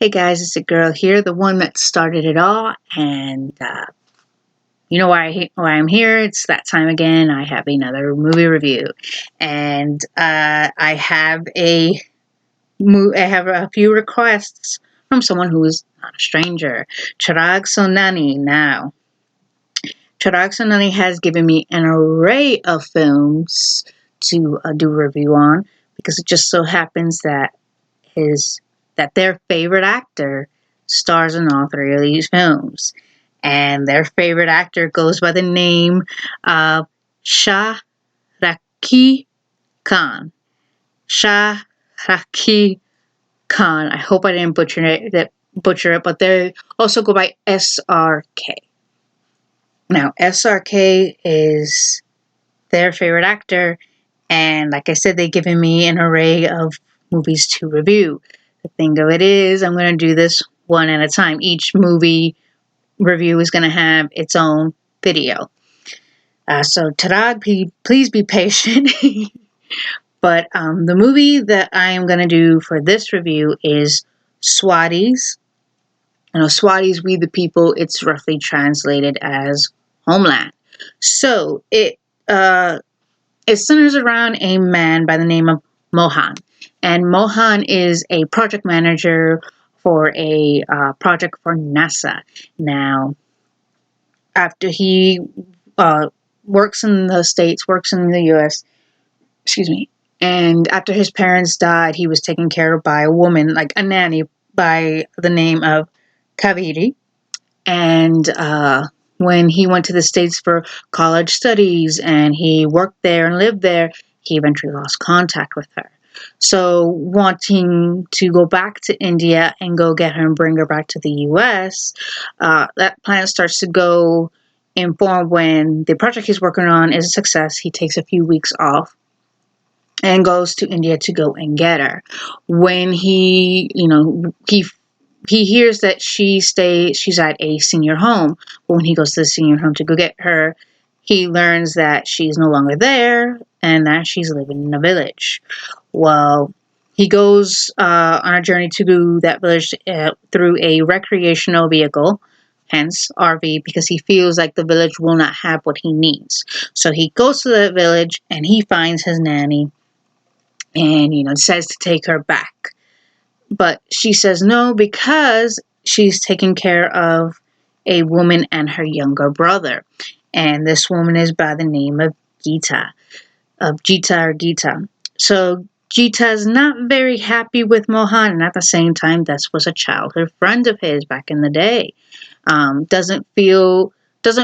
Hey guys, it's a girl here, the one that started it all, and you know why I'm here. It's that time again. I have another movie review, and I have a few requests from someone who is not a stranger, Chirag Sonani. Now, Chirag Sonani has given me an array of films to do a review on because it just so happens that their favorite actor stars in all three of these films. And their favorite actor goes by the name of Shah Rukh Khan. Shah Rukh Khan. I hope I didn't butcher it, but they also go by SRK. Now, SRK is their favorite actor, and like I said, they've given me an array of movies to review. The thing of it is, I'm going to do this one at a time. Each movie review is going to have its own video. So, Chirag, please be patient. But the movie that I am going to do for this review is Swades. Swades, We the People, it's roughly translated as Homeland. So, it centers around a man by the name of Mohan. And Mohan is a project manager for a project for NASA. Now, after he works in the States, works in the U.S., and after his parents died, he was taken care of by a woman, like a nanny, by the name of Kaveri. And when he went to the States for college studies and he worked there and lived there, he eventually lost contact with her. So wanting to go back to India and go get her and bring her back to the U.S., that plan starts to go in form when the project he's working on is a success. He takes a few weeks off and goes to India to go and get her. When he hears that she's at a senior home, but when he goes to the senior home to go get her, he learns that she's no longer there and that she's living in a village. Well, he goes on a journey to that village through a recreational vehicle, hence RV, because he feels like the village will not have what he needs. So he goes to the village and he finds his nanny and, decides to take her back. But she says no because she's taking care of a woman and her younger brother. And this woman is by the name of Gita. So Gita is not very happy with Mohan, and at the same time, this was a childhood friend of his back in the day. Doesn't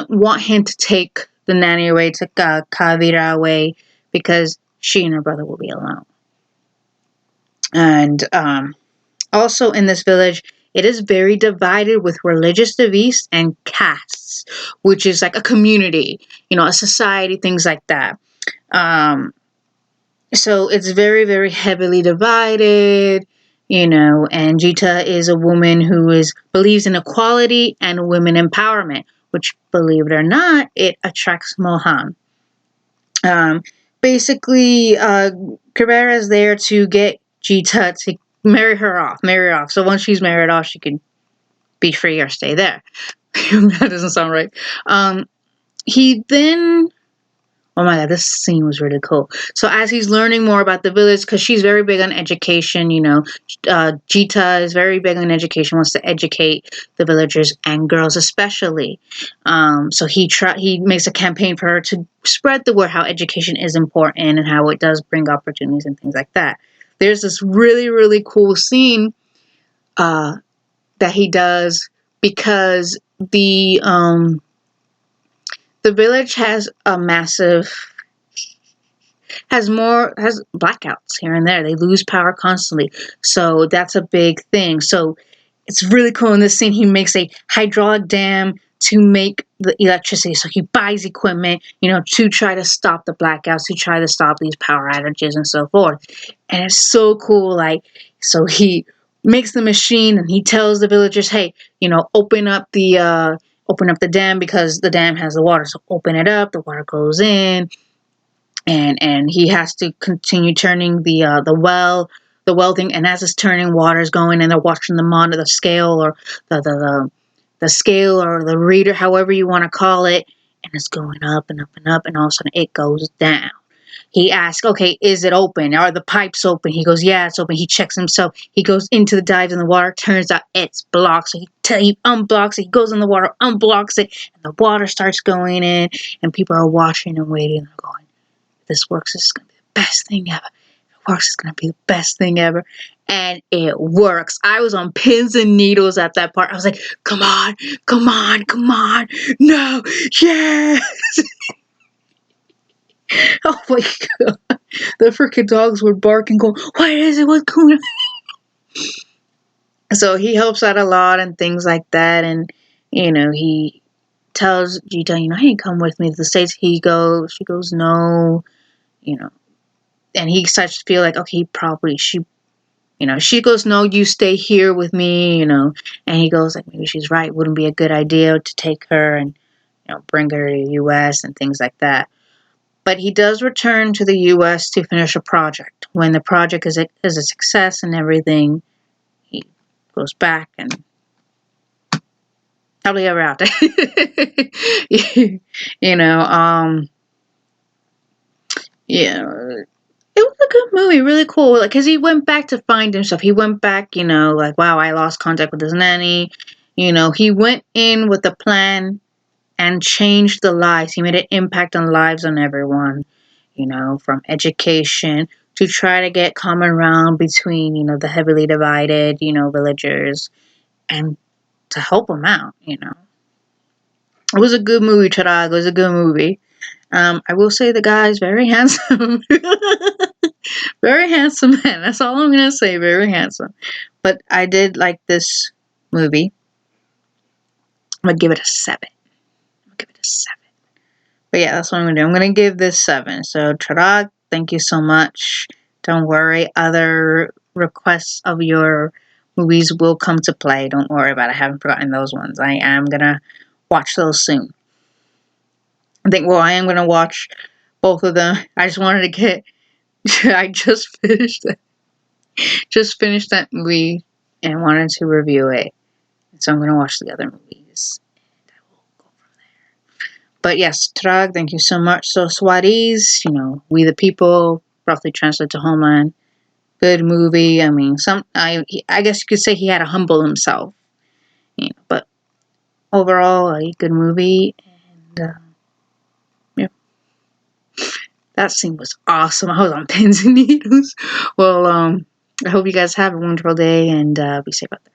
want him to take the nanny away, to Kavira away, because she and her brother will be alone. And also in this village, it is very divided with religious beliefs and castes, which is like a community, a society, things like that. So it's very, very heavily divided, and Gita is a woman who believes in equality and women empowerment, which, believe it or not, it attracts Mohan. Basically, Cabrera is there to get Gita to marry her off. So once she's married off, she can be free or stay there. That doesn't sound right. He then... Oh my God, this scene was really cool. So as he's learning more about the village, because she's very big on education, Gita is very big on education, wants to educate the villagers and girls especially. So he makes a campaign for her to spread the word how education is important and how it does bring opportunities and things like that. There's this really, really cool scene that he does because the village has blackouts here and there. They lose power constantly. So that's a big thing. So it's really cool in this scene. He makes a hydraulic dam to make the electricity. So he buys equipment, to try to stop the blackouts, to try to stop these power outages and so forth. And it's so cool. So he makes the machine and he tells the villagers, hey, open up the dam because the dam has the water. So open it up, the water goes in, and he has to continue turning the the welding, and as it's turning, water's going, and they're watching the monitor, the scale, or the scale, or the reader, however you want to call it, and it's going up and up and up, and all of a sudden it goes down. He asks, okay, is it open? Are the pipes open? He goes, yeah, it's open. He checks himself. He goes into the dives in the water. Turns out it's blocked. So he unblocks it. He goes in the water, unblocks it, and the water starts going in. And people are watching and waiting. And they're going, if this works, this is going to be the best thing ever. If it works, it's going to be the best thing ever. And it works. I was on pins and needles at that part. I was like, come on, come on, come on. No, yes. Oh my god. The freaking dogs would bark and go, what is it? What's going on? So he helps out a lot and things like that. And, he tells Gita, hey, come with me to the States. She goes, no, and he starts to feel like, okay, she goes, no, you stay here with me, and he goes, like, maybe she's right. Wouldn't be a good idea to take her and, bring her to the U.S. and things like that. But he does return to the U.S. to finish a project. When the project is a success and everything, he goes back and probably ever out there. It was a good movie, really cool. Like, cause he went back to find himself. He went back, like, wow, I lost contact with his nanny. He went in with a plan and changed the lives. He made an impact on lives on everyone, from education to try to get common ground between, the heavily divided, villagers, and to help them out, It was a good movie, Chirag. It was a good movie. I will say the guy's very handsome. Very handsome man. That's all I'm going to say. Very handsome. But I did like this movie. I'm going to give it a 7. But yeah, that's what I'm going to do. I'm going to give this 7. So, Chirag, thank you so much. Don't worry. Other requests of your movies will come to play. Don't worry about it. I haven't forgotten those ones. I am going to watch those soon. I am going to watch both of them. I just wanted to get... I just finished that movie and wanted to review it. So I'm going to watch the other movies. But yes, Chirag, thank you so much. So Swades, We the People, roughly translated to Homeland. Good movie. I mean, I guess you could say he had to humble himself. But overall, a good movie. And that scene was awesome. I was on pins and needles. Well, I hope you guys have a wonderful day and be safe out there.